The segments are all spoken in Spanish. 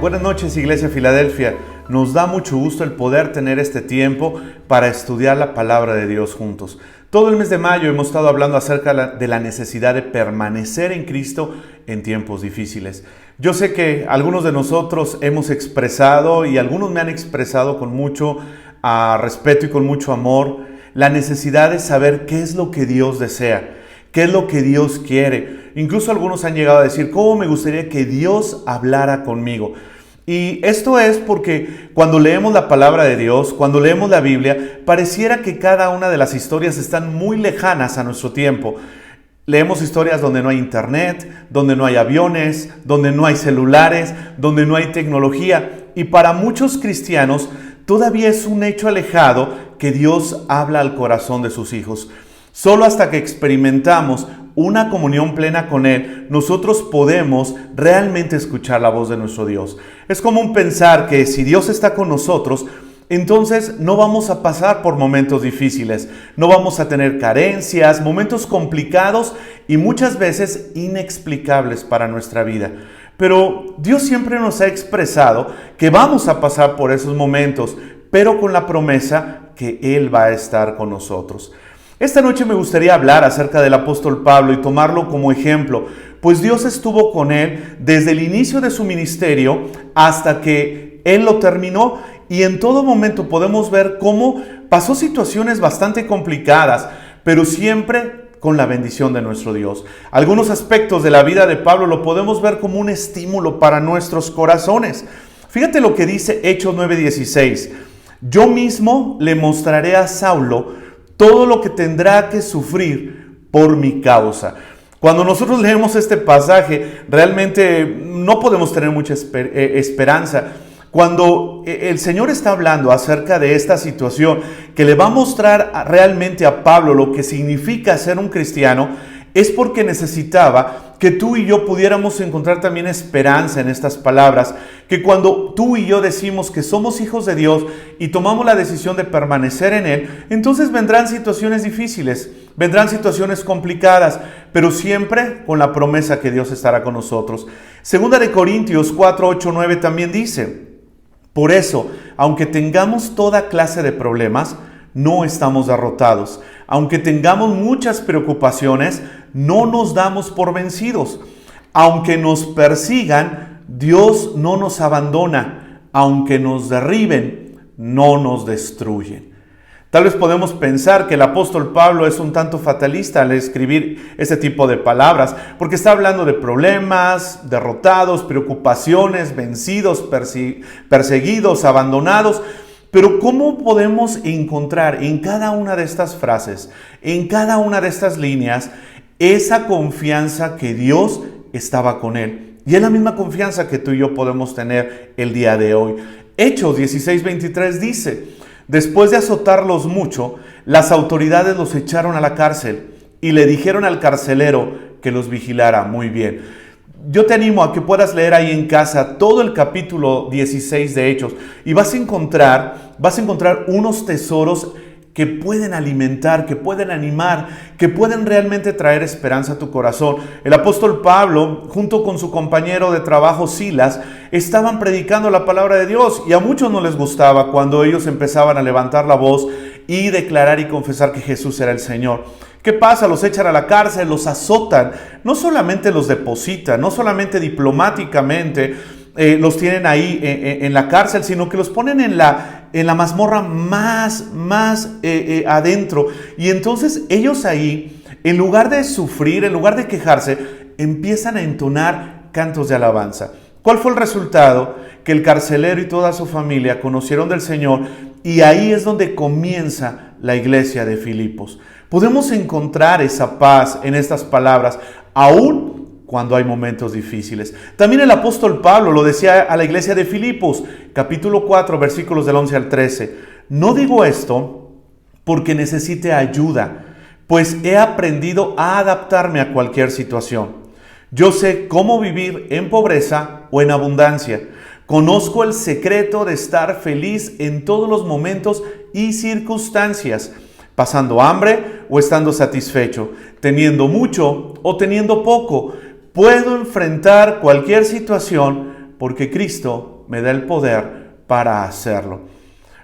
Buenas noches, Iglesia Filadelfia. Nos da mucho gusto el poder tener este tiempo para estudiar la palabra de Dios juntos. Todo el mes de mayo hemos estado hablando acerca de la necesidad de permanecer en Cristo en tiempos difíciles. Yo sé que algunos de nosotros hemos expresado, y algunos me han expresado con mucho respeto y con mucho amor, la necesidad de saber qué es lo que Dios desea, qué es lo que Dios quiere. Incluso algunos han llegado a decir, ¿cómo me gustaría que Dios hablara conmigo? Y esto es porque cuando leemos la palabra de Dios, cuando leemos la Biblia, pareciera que cada una de las historias están muy lejanas a nuestro tiempo. Leemos historias donde no hay internet, donde no hay aviones, donde no hay celulares, donde no hay tecnología. Y para muchos cristianos todavía es un hecho alejado que Dios habla al corazón de sus hijos. Solo hasta que experimentamos una comunión plena con Él, nosotros podemos realmente escuchar la voz de nuestro Dios. Es común pensar que si Dios está con nosotros, entonces no vamos a pasar por momentos difíciles, no vamos a tener carencias, momentos complicados y muchas veces inexplicables para nuestra vida. Pero Dios siempre nos ha expresado que vamos a pasar por esos momentos, pero con la promesa que Él va a estar con nosotros. Esta noche me gustaría hablar acerca del apóstol Pablo y tomarlo como ejemplo, pues Dios estuvo con él desde el inicio de su ministerio hasta que él lo terminó, y en todo momento podemos ver cómo pasó situaciones bastante complicadas, pero siempre con la bendición de nuestro Dios. Algunos aspectos de la vida de Pablo lo podemos ver como un estímulo para nuestros corazones. Fíjate lo que dice Hechos 9:16. Yo mismo le mostraré a Saulo todo lo que tendrá que sufrir por mi causa. Cuando nosotros leemos este pasaje, realmente no podemos tener mucha esperanza. Cuando el Señor está hablando acerca de esta situación, que le va a mostrar realmente a Pablo lo que significa ser un cristiano, es porque necesitaba que tú y yo pudiéramos encontrar también esperanza en estas palabras, que cuando tú y yo decimos que somos hijos de Dios y tomamos la decisión de permanecer en Él, entonces vendrán situaciones difíciles, vendrán situaciones complicadas, pero siempre con la promesa que Dios estará con nosotros. Segunda de Corintios 4, 8, 9 también dice, por eso, aunque tengamos toda clase de problemas, no estamos derrotados. Aunque tengamos muchas preocupaciones, no nos damos por vencidos. Aunque nos persigan, Dios no nos abandona. Aunque nos derriben, no nos destruyen. Tal vez podemos pensar que el apóstol Pablo es un tanto fatalista al escribir este tipo de palabras, porque está hablando de problemas, derrotados, preocupaciones, vencidos, perseguidos, abandonados. Pero ¿cómo podemos encontrar en cada una de estas frases, en cada una de estas líneas, esa confianza que Dios estaba con él? Y es la misma confianza que tú y yo podemos tener el día de hoy. Hechos 16:23 dice, después de azotarlos mucho, las autoridades los echaron a la cárcel y le dijeron al carcelero que los vigilara muy bien. Yo te animo a que puedas leer ahí en casa todo el capítulo 16 de Hechos y vas a encontrar unos tesoros que pueden alimentar, que pueden animar, que pueden realmente traer esperanza a tu corazón. El apóstol Pablo, junto con su compañero de trabajo Silas, estaban predicando la palabra de Dios y a muchos no les gustaba cuando ellos empezaban a levantar la voz y declarar y confesar que Jesús era el Señor. ¿Qué pasa? Los echan a la cárcel, los azotan, no solamente los depositan, no solamente diplomáticamente los tienen ahí en la cárcel, sino que los ponen en la mazmorra más adentro. Y entonces ellos ahí, en lugar de sufrir, en lugar de quejarse, empiezan a entonar cantos de alabanza. ¿Cuál fue el resultado? Que el carcelero y toda su familia conocieron del Señor, y ahí es donde comienza la iglesia de Filipos. Podemos encontrar esa paz en estas palabras, aún cuando hay momentos difíciles. También el apóstol Pablo lo decía a la iglesia de Filipos, capítulo 4, versículos del 11 al 13. No digo esto porque necesite ayuda, pues he aprendido a adaptarme a cualquier situación. Yo sé cómo vivir en pobreza o en abundancia. Conozco el secreto de estar feliz en todos los momentos y circunstancias, pasando hambre o estando satisfecho, teniendo mucho o teniendo poco. Puedo enfrentar cualquier situación porque Cristo me da el poder para hacerlo.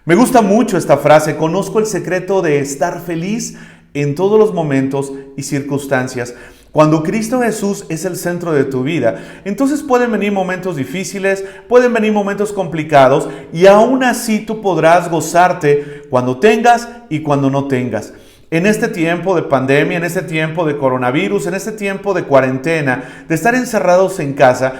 Me gusta mucho esta frase: conozco el secreto de estar feliz en todos los momentos y circunstancias. Cuando Cristo Jesús es el centro de tu vida, entonces pueden venir momentos difíciles, pueden venir momentos complicados, y aún así tú podrás gozarte cuando tengas y cuando no tengas. En este tiempo de pandemia, en este tiempo de coronavirus, en este tiempo de cuarentena, de estar encerrados en casa,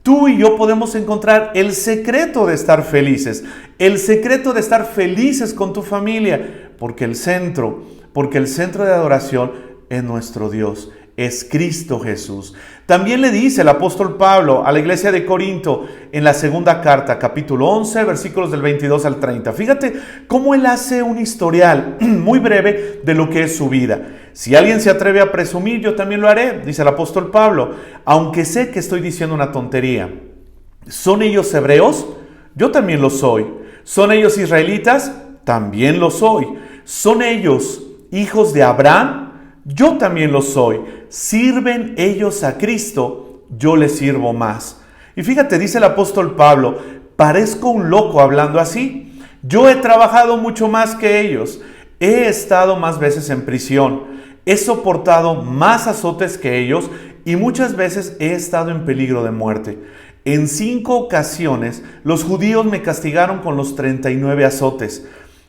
tú y yo podemos encontrar el secreto de estar felices, el secreto de estar felices con tu familia, porque el centro de adoración es nuestro Dios, es Cristo Jesús. También le dice el apóstol Pablo a la iglesia de Corinto en la segunda carta, capítulo 11, versículos del 22 al 30. Fíjate cómo él hace un historial muy breve de lo que es su vida. Si alguien se atreve a presumir, yo también lo haré, dice el apóstol Pablo, aunque sé que estoy diciendo una tontería. ¿Son ellos hebreos? Yo también lo soy. ¿Son ellos israelitas? También lo soy. ¿Son ellos hijos de Abraham? Yo también lo soy. ¿Sirven ellos a Cristo? Yo les sirvo más. Y fíjate, dice el apóstol Pablo, parezco un loco hablando así. Yo he trabajado mucho más que ellos. He estado más veces en prisión. He soportado más azotes que ellos y muchas veces he estado en peligro de muerte. En 5 ocasiones los judíos me castigaron con los 39 azotes.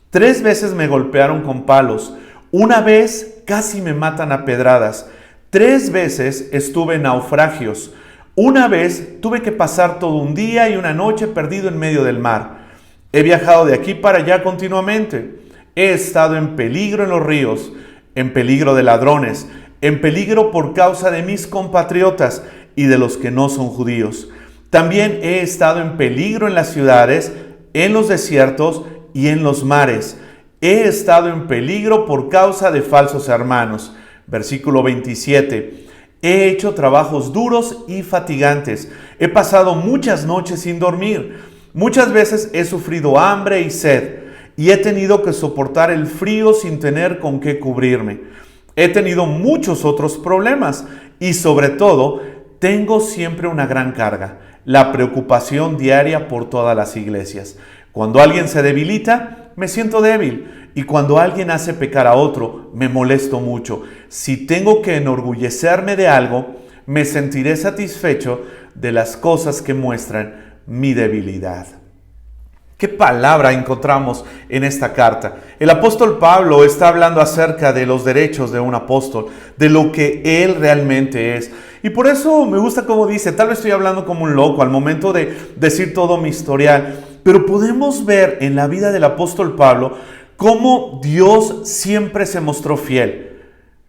3 veces me golpearon con palos. Una vez casi me matan a pedradas. 3 veces estuve en naufragios. Una vez tuve que pasar todo un día y una noche perdido en medio del mar. He viajado de aquí para allá continuamente. He estado en peligro en los ríos, en peligro de ladrones, en peligro por causa de mis compatriotas y de los que no son judíos. También he estado en peligro en las ciudades, en los desiertos y en los mares. He estado en peligro por causa de falsos hermanos. Versículo 27. He hecho trabajos duros y fatigantes. He pasado muchas noches sin dormir. Muchas veces he sufrido hambre y sed. Y he tenido que soportar el frío sin tener con qué cubrirme. He tenido muchos otros problemas. Y sobre todo, tengo siempre una gran carga: la preocupación diaria por todas las iglesias. Cuando alguien se debilita, me siento débil. Y cuando alguien hace pecar a otro, me molesto mucho. Si tengo que enorgullecerme de algo, me sentiré satisfecho de las cosas que muestran mi debilidad. ¿Qué palabra encontramos en esta carta? El apóstol Pablo está hablando acerca de los derechos de un apóstol, de lo que él realmente es. Y por eso me gusta cómo dice, tal vez estoy hablando como un loco al momento de decir todo mi historial, pero podemos ver en la vida del apóstol Pablo cómo Dios siempre se mostró fiel.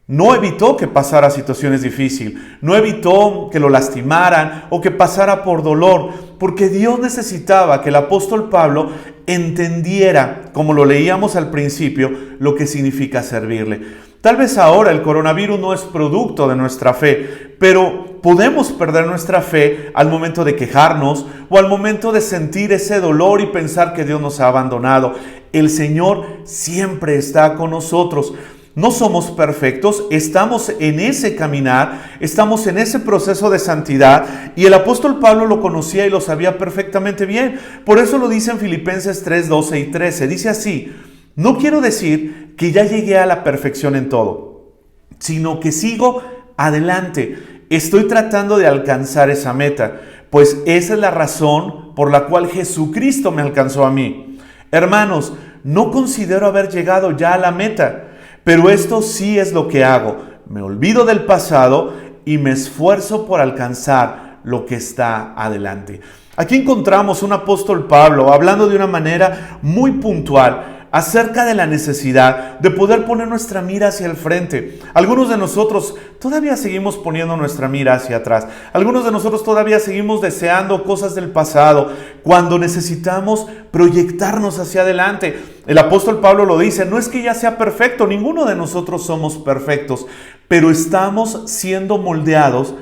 No evitó que pasara situaciones difíciles, no evitó que lo lastimaran o que pasara por dolor, porque Dios necesitaba que el apóstol Pablo entendiera, como lo leíamos al principio, lo que significa servirle. Tal vez ahora el coronavirus no es producto de nuestra fe, pero podemos perder nuestra fe al momento de quejarnos o al momento de sentir ese dolor y pensar que Dios nos ha abandonado. El Señor siempre está con nosotros. No somos perfectos, estamos en ese caminar, estamos en ese proceso de santidad, y el apóstol Pablo lo conocía y lo sabía perfectamente bien. Por eso lo dice en Filipenses 3, 12 y 13. Dice así: no quiero decir que ya llegué a la perfección en todo, sino que sigo adelante. Estoy tratando de alcanzar esa meta, pues esa es la razón por la cual Jesucristo me alcanzó a mí. Hermanos, no considero haber llegado ya a la meta, pero esto sí es lo que hago: me olvido del pasado y me esfuerzo por alcanzar lo que está adelante. Aquí encontramos un apóstol Pablo hablando de una manera muy puntual acerca de la necesidad de poder poner nuestra mira hacia el frente. Algunos de nosotros todavía seguimos poniendo nuestra mira hacia atrás. Algunos de nosotros todavía seguimos deseando cosas del pasado, cuando necesitamos proyectarnos hacia adelante. El apóstol Pablo lo dice: no es que ya sea perfecto, ninguno de nosotros somos perfectos, pero estamos siendo moldeados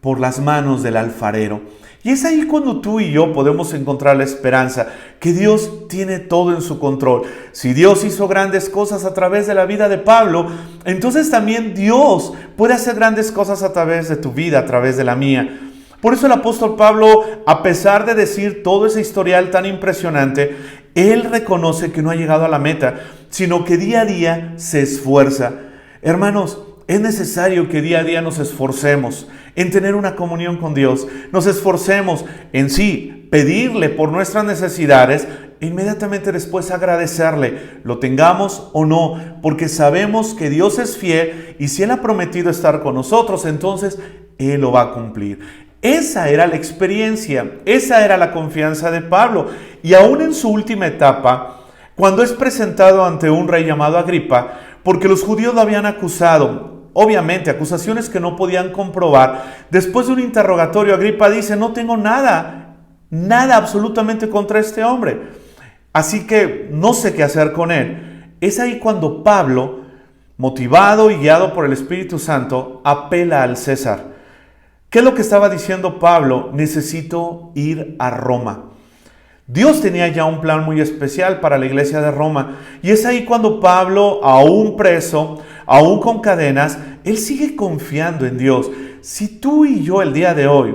por las manos del alfarero. Y es ahí cuando tú y yo podemos encontrar la esperanza, que Dios tiene todo en su control. Si Dios hizo grandes cosas a través de la vida de Pablo, entonces también Dios puede hacer grandes cosas a través de tu vida, a través de la mía. Por eso el apóstol Pablo, a pesar de decir todo ese historial tan impresionante, él reconoce que no ha llegado a la meta, sino que día a día se esfuerza. Hermanos, es necesario que día a día nos esforcemos en tener una comunión con Dios. Nos esforcemos en sí, pedirle por nuestras necesidades e inmediatamente después agradecerle, lo tengamos o no, porque sabemos que Dios es fiel y si Él ha prometido estar con nosotros, entonces Él lo va a cumplir. Esa era la experiencia, esa era la confianza de Pablo. Y aún en su última etapa, cuando es presentado ante un rey llamado Agripa, porque los judíos lo habían acusado, obviamente acusaciones que no podían comprobar, después de un interrogatorio Agripa dice, no tengo nada absolutamente contra este hombre, así que no sé qué hacer con él. Es ahí cuando Pablo, motivado y guiado por el Espíritu Santo, apela al César. ¿Qué es lo que estaba diciendo Pablo? Necesito ir a Roma. Dios tenía ya un plan muy especial para la iglesia de Roma. Y es ahí cuando Pablo, aún preso, aún con cadenas, él sigue confiando en Dios. Si tú y yo el día de hoy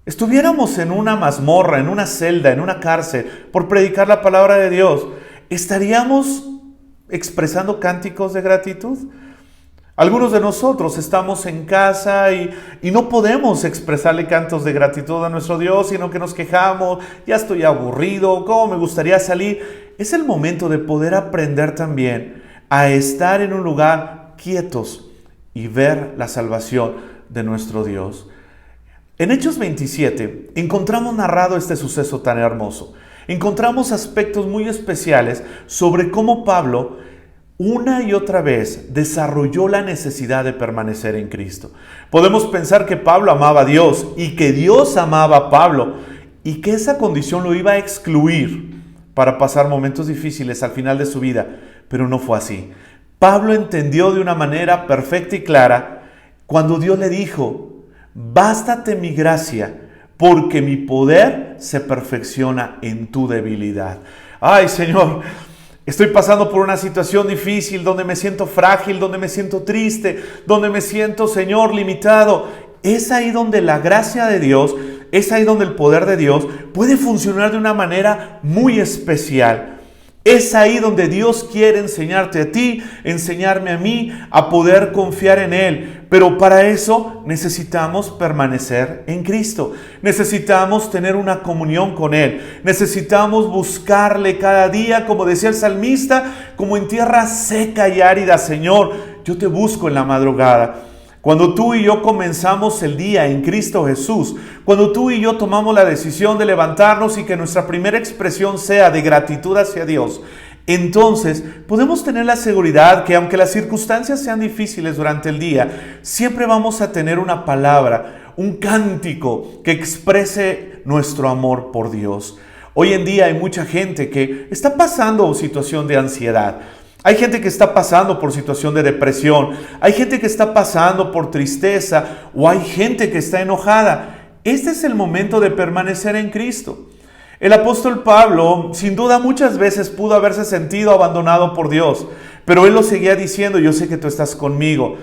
estuviéramos en una mazmorra, en una celda, en una cárcel, por predicar la palabra de Dios, ¿estaríamos expresando cánticos de gratitud? Algunos de nosotros estamos en casa y no podemos expresarle cantos de gratitud a nuestro Dios, sino que nos quejamos, ya estoy aburrido, ¿cómo me gustaría salir? Es el momento de poder aprender también a estar en un lugar quietos y ver la salvación de nuestro Dios. En Hechos 27 encontramos narrado este suceso tan hermoso. Encontramos aspectos muy especiales sobre cómo Pablo una y otra vez desarrolló la necesidad de permanecer en Cristo. Podemos pensar que Pablo amaba a Dios y que Dios amaba a Pablo y que esa condición lo iba a excluir para pasar momentos difíciles al final de su vida, pero no fue así. Pablo entendió de una manera perfecta y clara cuando Dios le dijo, bástate mi gracia, porque mi poder se perfecciona en tu debilidad. Ay, Señor, estoy pasando por una situación difícil donde me siento frágil, donde me siento triste, donde me siento, Señor, limitado. Es ahí donde la gracia de Dios, es ahí donde el poder de Dios puede funcionar de una manera muy especial. Es ahí donde Dios quiere enseñarte a ti, enseñarme a mí a poder confiar en Él. Pero para eso necesitamos permanecer en Cristo. Necesitamos tener una comunión con Él. Necesitamos buscarle cada día, como decía el salmista, como en tierra seca y árida. Señor, yo te busco en la madrugada. Cuando tú y yo comenzamos el día en Cristo Jesús, cuando tú y yo tomamos la decisión de levantarnos y que nuestra primera expresión sea de gratitud hacia Dios, entonces podemos tener la seguridad que aunque las circunstancias sean difíciles durante el día, siempre vamos a tener una palabra, un cántico que exprese nuestro amor por Dios. Hoy en día hay mucha gente que está pasando situación de ansiedad. Hay gente que está pasando por situación de depresión, hay gente que está pasando por tristeza o hay gente que está enojada. Este es el momento de permanecer en Cristo. El apóstol Pablo, sin duda, muchas veces pudo haberse sentido abandonado por Dios, pero él lo seguía diciendo, yo sé que tú estás conmigo.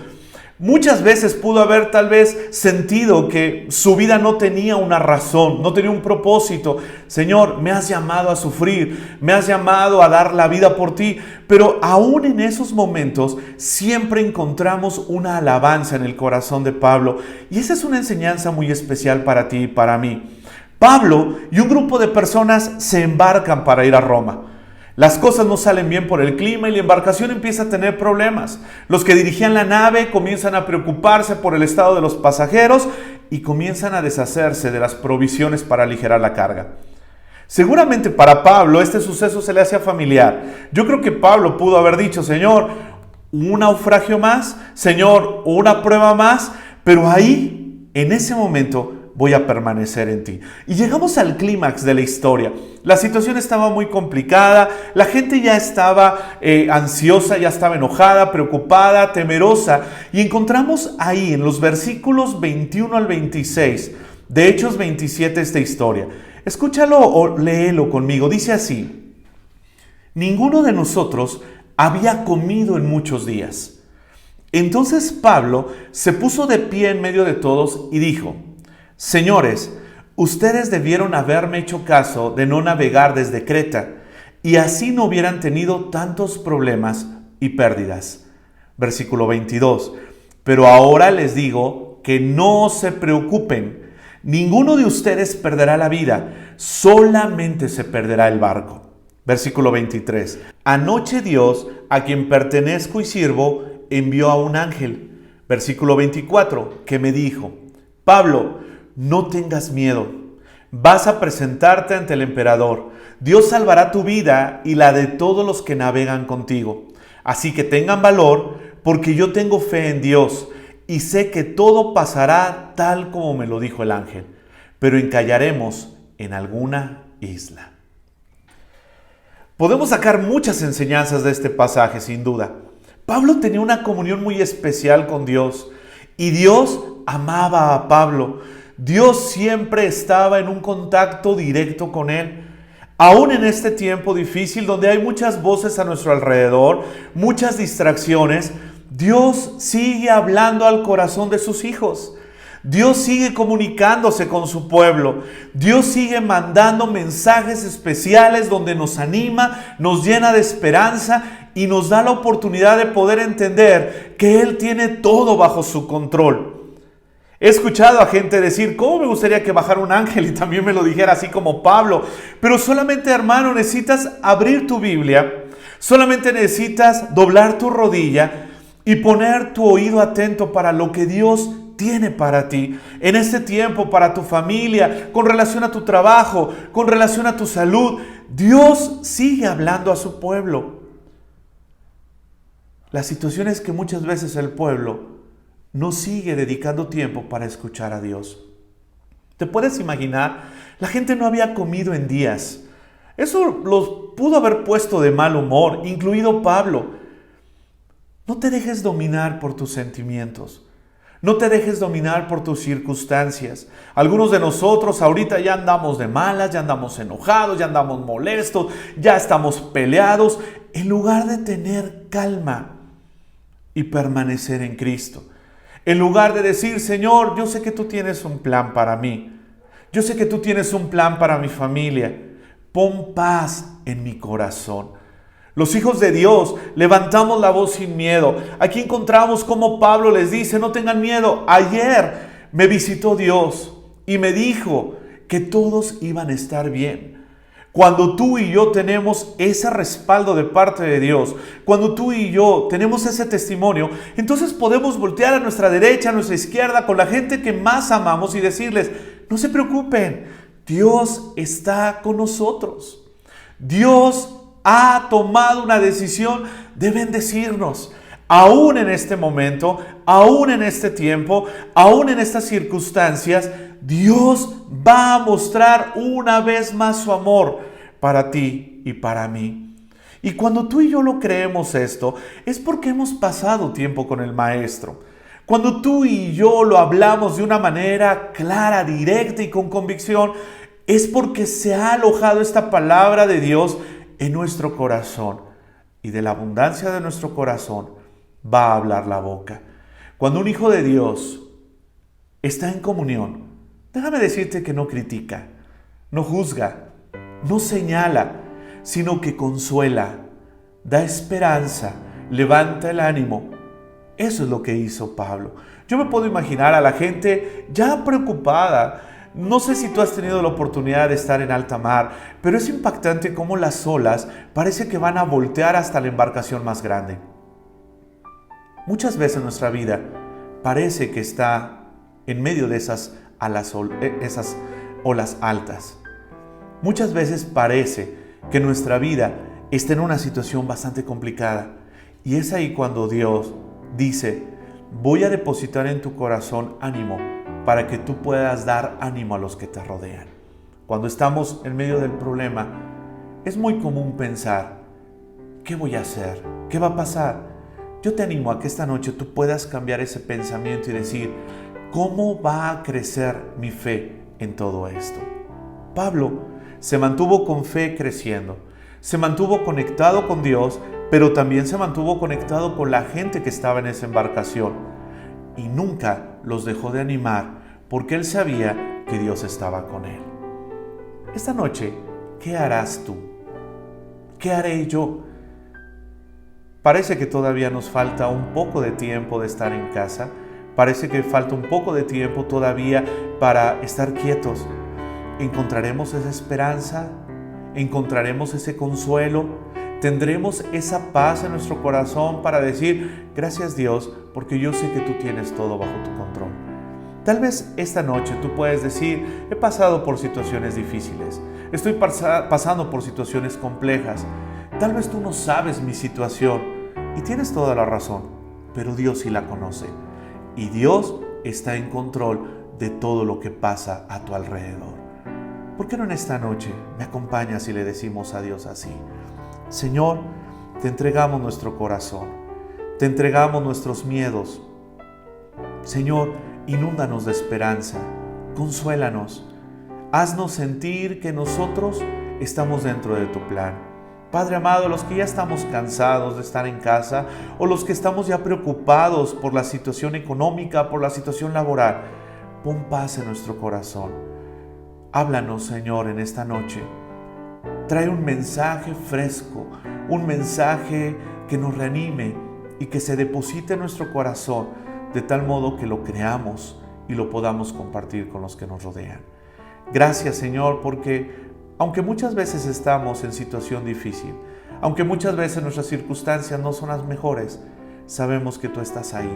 Muchas veces pudo haber tal vez sentido que su vida no tenía una razón, no tenía un propósito. Señor, me has llamado a sufrir, me has llamado a dar la vida por ti. Pero aún en esos momentos siempre encontramos una alabanza en el corazón de Pablo. Y esa es una enseñanza muy especial para ti y para mí. Pablo y un grupo de personas se embarcan para ir a Roma. Las cosas no salen bien por el clima y la embarcación empieza a tener problemas. Los que dirigían la nave comienzan a preocuparse por el estado de los pasajeros y comienzan a deshacerse de las provisiones para aligerar la carga. Seguramente para Pablo este suceso se le hacía familiar. Yo creo que Pablo pudo haber dicho, Señor, un naufragio más, Señor, una prueba más, pero ahí, en ese momento, voy a permanecer en ti. Y llegamos al clímax de la historia. La situación estaba muy complicada, la gente ya estaba ansiosa, ya estaba enojada, preocupada, temerosa. Y encontramos ahí en los versículos 21 al 26 de Hechos 27 esta historia. Escúchalo o léelo conmigo. Dice así: ninguno de nosotros había comido en muchos días. Entonces Pablo se puso de pie en medio de todos y dijo: Señores, ustedes debieron haberme hecho caso de no navegar desde Creta, y así no hubieran tenido tantos problemas y pérdidas. Versículo 22. Pero ahora les digo que no se preocupen. Ninguno de ustedes perderá la vida, solamente se perderá el barco. Versículo 23. Anoche Dios, a quien pertenezco y sirvo, envió a un ángel. Versículo 24, que me dijo: Pablo, no tengas miedo. Vas a presentarte ante el emperador. Dios salvará tu vida y la de todos los que navegan contigo. Así que tengan valor, porque yo tengo fe en Dios y sé que todo pasará tal como me lo dijo el ángel. Pero encallaremos en alguna isla. Podemos sacar muchas enseñanzas de este pasaje, sin duda. Pablo tenía una comunión muy especial con Dios y Dios amaba a Pablo. Dios siempre estaba en un contacto directo con él. Aún en este tiempo difícil donde hay muchas voces a nuestro alrededor, muchas distracciones, Dios sigue hablando al corazón de sus hijos. Dios sigue comunicándose con su pueblo. Dios sigue mandando mensajes especiales donde nos anima, nos llena de esperanza y nos da la oportunidad de poder entender que Él tiene todo bajo su control. He escuchado a gente decir: ¿cómo me gustaría que bajara un ángel y también me lo dijera así como Pablo? Pero solamente, hermano, necesitas abrir tu Biblia, solamente necesitas doblar tu rodilla y poner tu oído atento para lo que Dios tiene para ti en este tiempo, para tu familia, con relación a tu trabajo, con relación a tu salud. Dios sigue hablando a su pueblo. La situación es que muchas veces el pueblo no sigue dedicando tiempo para escuchar a Dios. ¿Te puedes imaginar? La gente no había comido en días. Eso los pudo haber puesto de mal humor, incluido Pablo. No te dejes dominar por tus sentimientos. No te dejes dominar por tus circunstancias. Algunos de nosotros ahorita ya andamos de malas, ya andamos enojados, ya andamos molestos, ya estamos peleados, en lugar de tener calma y permanecer en Cristo. En lugar de decir: Señor, yo sé que tú tienes un plan para mí. Yo sé que tú tienes un plan para mi familia. Pon paz en mi corazón. Los hijos de Dios levantamos la voz sin miedo. Aquí encontramos cómo Pablo les dice: no tengan miedo. Ayer me visitó Dios y me dijo que todos iban a estar bien. Cuando tú y yo tenemos ese respaldo de parte de Dios, cuando tú y yo tenemos ese testimonio, entonces podemos voltear a nuestra derecha, a nuestra izquierda, con la gente que más amamos y decirles: no se preocupen, Dios está con nosotros. Dios ha tomado una decisión de bendecirnos. Aún en este momento, aún en este tiempo, aún en estas circunstancias, Dios va a mostrar una vez más su amor para ti y para mí. Y cuando tú y yo lo creemos esto, es porque hemos pasado tiempo con el Maestro. Cuando tú y yo lo hablamos de una manera clara, directa y con convicción, es porque se ha alojado esta palabra de Dios en nuestro corazón. Y de la abundancia de nuestro corazón va a hablar la boca. Cuando un hijo de Dios está en comunión, déjame decirte que no critica, no juzga, no señala, sino que consuela, da esperanza, levanta el ánimo. Eso es lo que hizo Pablo. Yo me puedo imaginar a la gente ya preocupada. No sé si tú has tenido la oportunidad de estar en alta mar, pero es impactante cómo las olas parece que van a voltear hasta la embarcación más grande. Muchas veces nuestra vida parece que está en medio de esas olas altas. Muchas veces parece que nuestra vida está en una situación bastante complicada. Y es ahí cuando Dios dice: voy a depositar en tu corazón ánimo para que tú puedas dar ánimo a los que te rodean. Cuando estamos en medio del problema, es muy común pensar: ¿qué voy a hacer? ¿Qué va a pasar? Yo te animo a que esta noche tú puedas cambiar ese pensamiento y decir: ¿cómo va a crecer mi fe en todo esto? Pablo se mantuvo con fe creciendo, se mantuvo conectado con Dios, pero también se mantuvo conectado con la gente que estaba en esa embarcación y nunca los dejó de animar, porque él sabía que Dios estaba con él. Esta noche, ¿qué harás tú? ¿Qué haré yo? Parece que todavía nos falta un poco de tiempo de estar en casa. Parece que falta un poco de tiempo todavía para estar quietos. ¿Encontraremos esa esperanza? ¿Encontraremos ese consuelo? ¿Tendremos esa paz en nuestro corazón para decir, gracias Dios, porque yo sé que tú tienes todo bajo tu control? Tal vez esta noche tú puedes decir, he pasado por situaciones difíciles, estoy pasando por situaciones complejas. Tal vez tú no sabes mi situación y tienes toda la razón, pero Dios sí la conoce. Y Dios está en control de todo lo que pasa a tu alrededor. ¿Por qué no en esta noche me acompañas y le decimos a Dios así? Señor, te entregamos nuestro corazón, te entregamos nuestros miedos. Señor, inúndanos de esperanza, consuélanos, haznos sentir que nosotros estamos dentro de tu plan. Padre amado, los que ya estamos cansados de estar en casa o los que estamos ya preocupados por la situación económica, por la situación laboral, pon paz en nuestro corazón. Háblanos, Señor, en esta noche. Trae un mensaje fresco, un mensaje que nos reanime y que se deposite en nuestro corazón de tal modo que lo creamos y lo podamos compartir con los que nos rodean. Gracias, Señor, porque aunque muchas veces estamos en situación difícil, aunque muchas veces nuestras circunstancias no son las mejores, sabemos que tú estás ahí.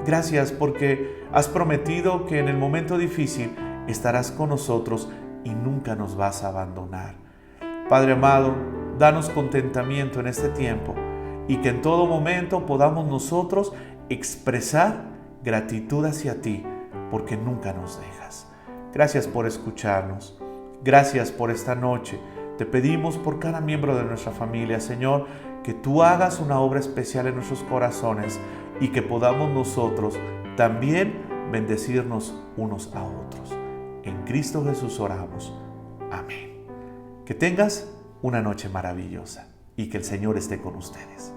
Gracias porque has prometido que en el momento difícil estarás con nosotros y nunca nos vas a abandonar. Padre amado, danos contentamiento en este tiempo y que en todo momento podamos nosotros expresar gratitud hacia ti porque nunca nos dejas. Gracias por escucharnos. Gracias por esta noche. Te pedimos por cada miembro de nuestra familia, Señor, que tú hagas una obra especial en nuestros corazones y que podamos nosotros también bendecirnos unos a otros. En Cristo Jesús oramos. Amén. Que tengas una noche maravillosa y que el Señor esté con ustedes.